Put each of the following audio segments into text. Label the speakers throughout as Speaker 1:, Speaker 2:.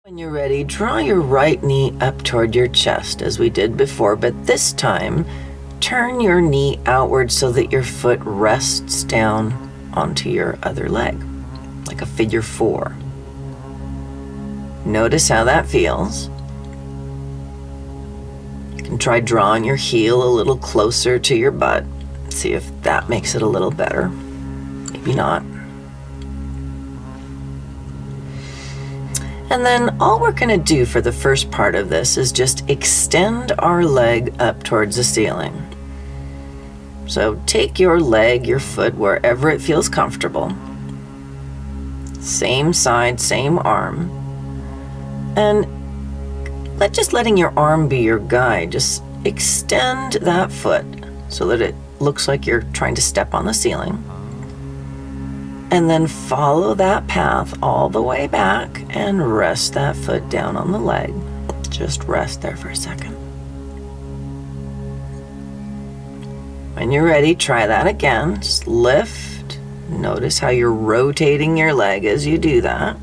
Speaker 1: When you're ready, draw your right knee up toward your chest as we did before, but this time, turn your knee outward so that your foot rests down onto your other leg, like a figure 4. Notice how that feels. You can try drawing your heel a little closer to your butt. See if that makes it a little better. Maybe not. And then all we're going to do for the first part of this is just extend our leg up towards the ceiling. So take your leg, your foot, wherever it feels comfortable. Same side, same arm. And just letting your arm be your guide. Just extend that foot so that it looks like you're trying to step on the ceiling. And then follow that path all the way back and rest that foot down on the leg. Just rest there for a second. When you're ready, try that again. Just lift. Notice how you're rotating your leg as you do that.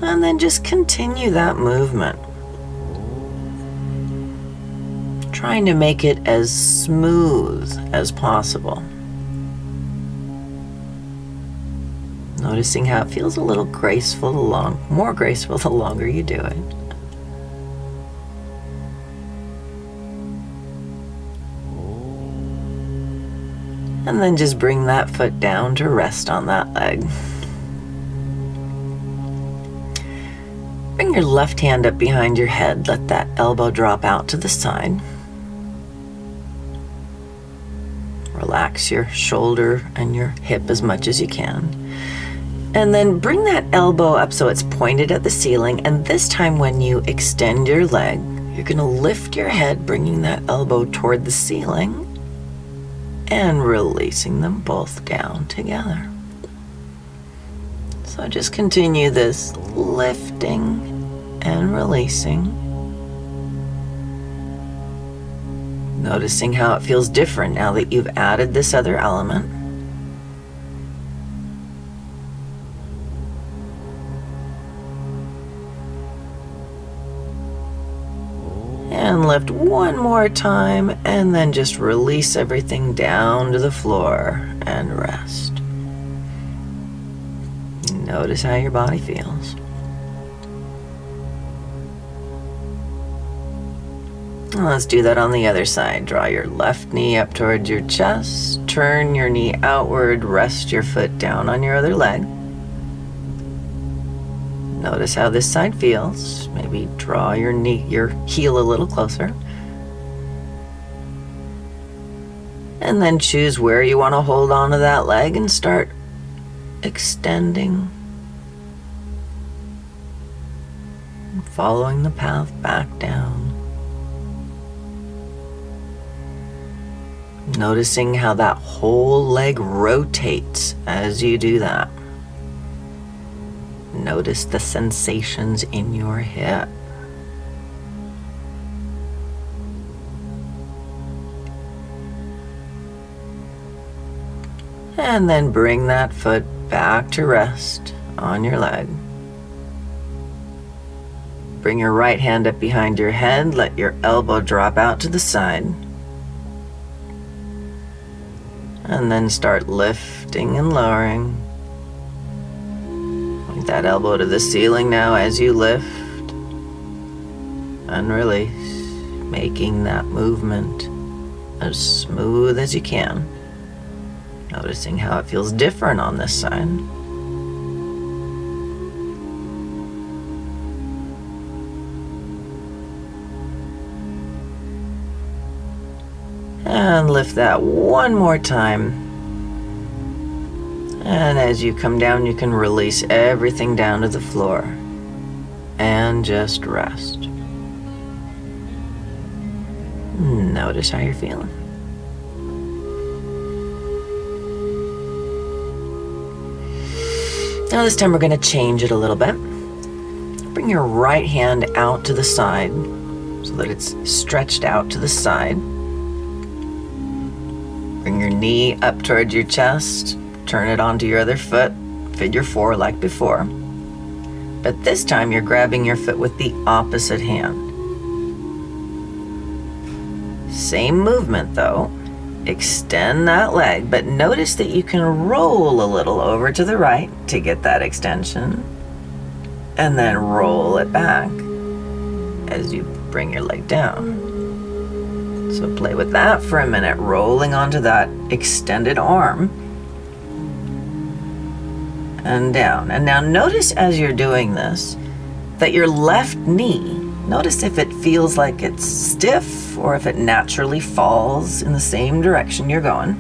Speaker 1: And then just continue that movement. Trying to make it as smooth as possible. Noticing how it feels a little graceful, more graceful the longer you do it. And then just bring that foot down to rest on that leg. Bring your left hand up behind your head. Let that elbow drop out to the side. Relax your shoulder and your hip as much as you can. And then bring that elbow up so it's pointed at the ceiling. And this time when you extend your leg, you're going to lift your head, bringing that elbow toward the ceiling and releasing them both down together. So just continue this lifting and releasing. Noticing how it feels different now that you've added this other element. And lift one more time, and then just release everything down to the floor and rest. Notice how your body feels. And let's do that on the other side. Draw your left knee up towards your chest, turn your knee outward, rest your foot down on your other leg. Notice how this side feels. Maybe draw your heel a little closer. And then choose where you want to hold on to that leg and start extending. Following the path back down. Noticing how that whole leg rotates as you do that. Notice the sensations in your hip. And then bring that foot back to rest on your leg. Bring your right hand up behind your head. Let your elbow drop out to the side. And then start lifting and lowering. That elbow to the ceiling now as you lift and release, making that movement as smooth as you can. Noticing how it feels different on this side. And lift that one more time. And as you come down, you can release everything down to the floor and just rest. Notice how you're feeling. Now this time we're going to change it a little bit. Bring your right hand out to the side so that it's stretched out to the side. Bring your knee up towards your chest. Turn it onto your other foot, figure 4 like before. But this time you're grabbing your foot with the opposite hand. Same movement though. Extend that leg, but notice that you can roll a little over to the right to get that extension, and then roll it back as you bring your leg down. So play with that for a minute, rolling onto that extended arm and down. And now notice as you're doing this that your left knee, notice if it feels like it's stiff or if it naturally falls in the same direction you're going.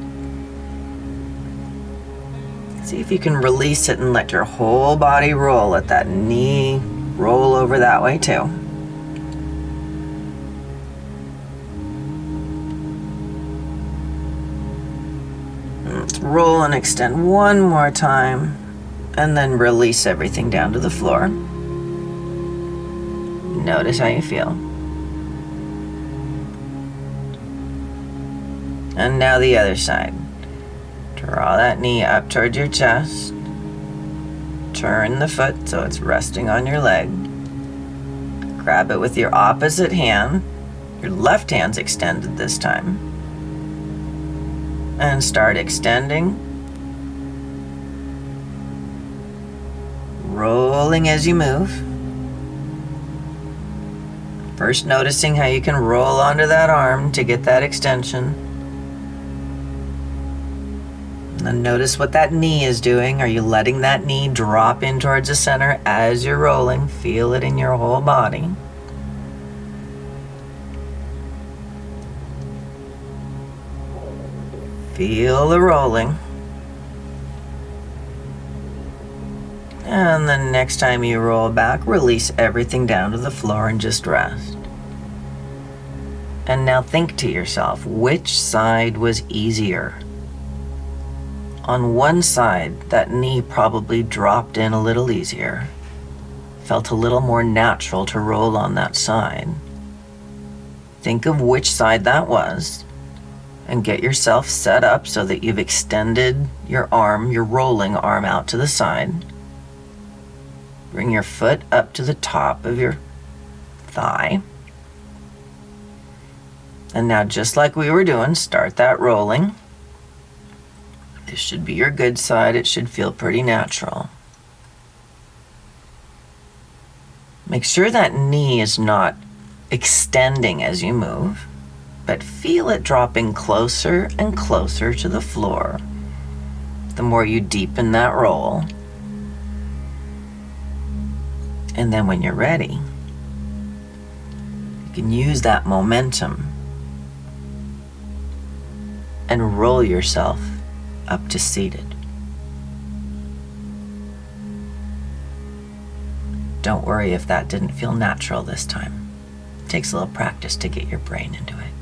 Speaker 1: See if you can release it and let your whole body roll. Let that knee roll over that way too. Let's roll and extend one more time, and then release everything down to the floor. Notice how you feel. And now the other side. Draw that knee up towards your chest. Turn the foot so it's resting on your leg. Grab it with your opposite hand. Your left hand's extended this time. And start extending. Rolling as you move. First noticing how you can roll onto that arm to get that extension. And then notice what that knee is doing. Are you letting that knee drop in towards the center as you're rolling? Feel it in your whole body. Feel the rolling. And then next time you roll back, release everything down to the floor and just rest. And now think to yourself, which side was easier? On one side, that knee probably dropped in a little easier. Felt a little more natural to roll on that side. Think of which side that was, and get yourself set up so that you've extended your arm, your rolling arm out to the side. Bring your foot up to the top of your thigh. And now, just like we were doing, start that rolling. This should be your good side. It should feel pretty natural. Make sure that knee is not extending as you move, but feel it dropping closer and closer to the floor the more you deepen that roll. And then when you're ready, you can use that momentum and roll yourself up to seated. Don't worry if that didn't feel natural this time. It takes a little practice to get your brain into it.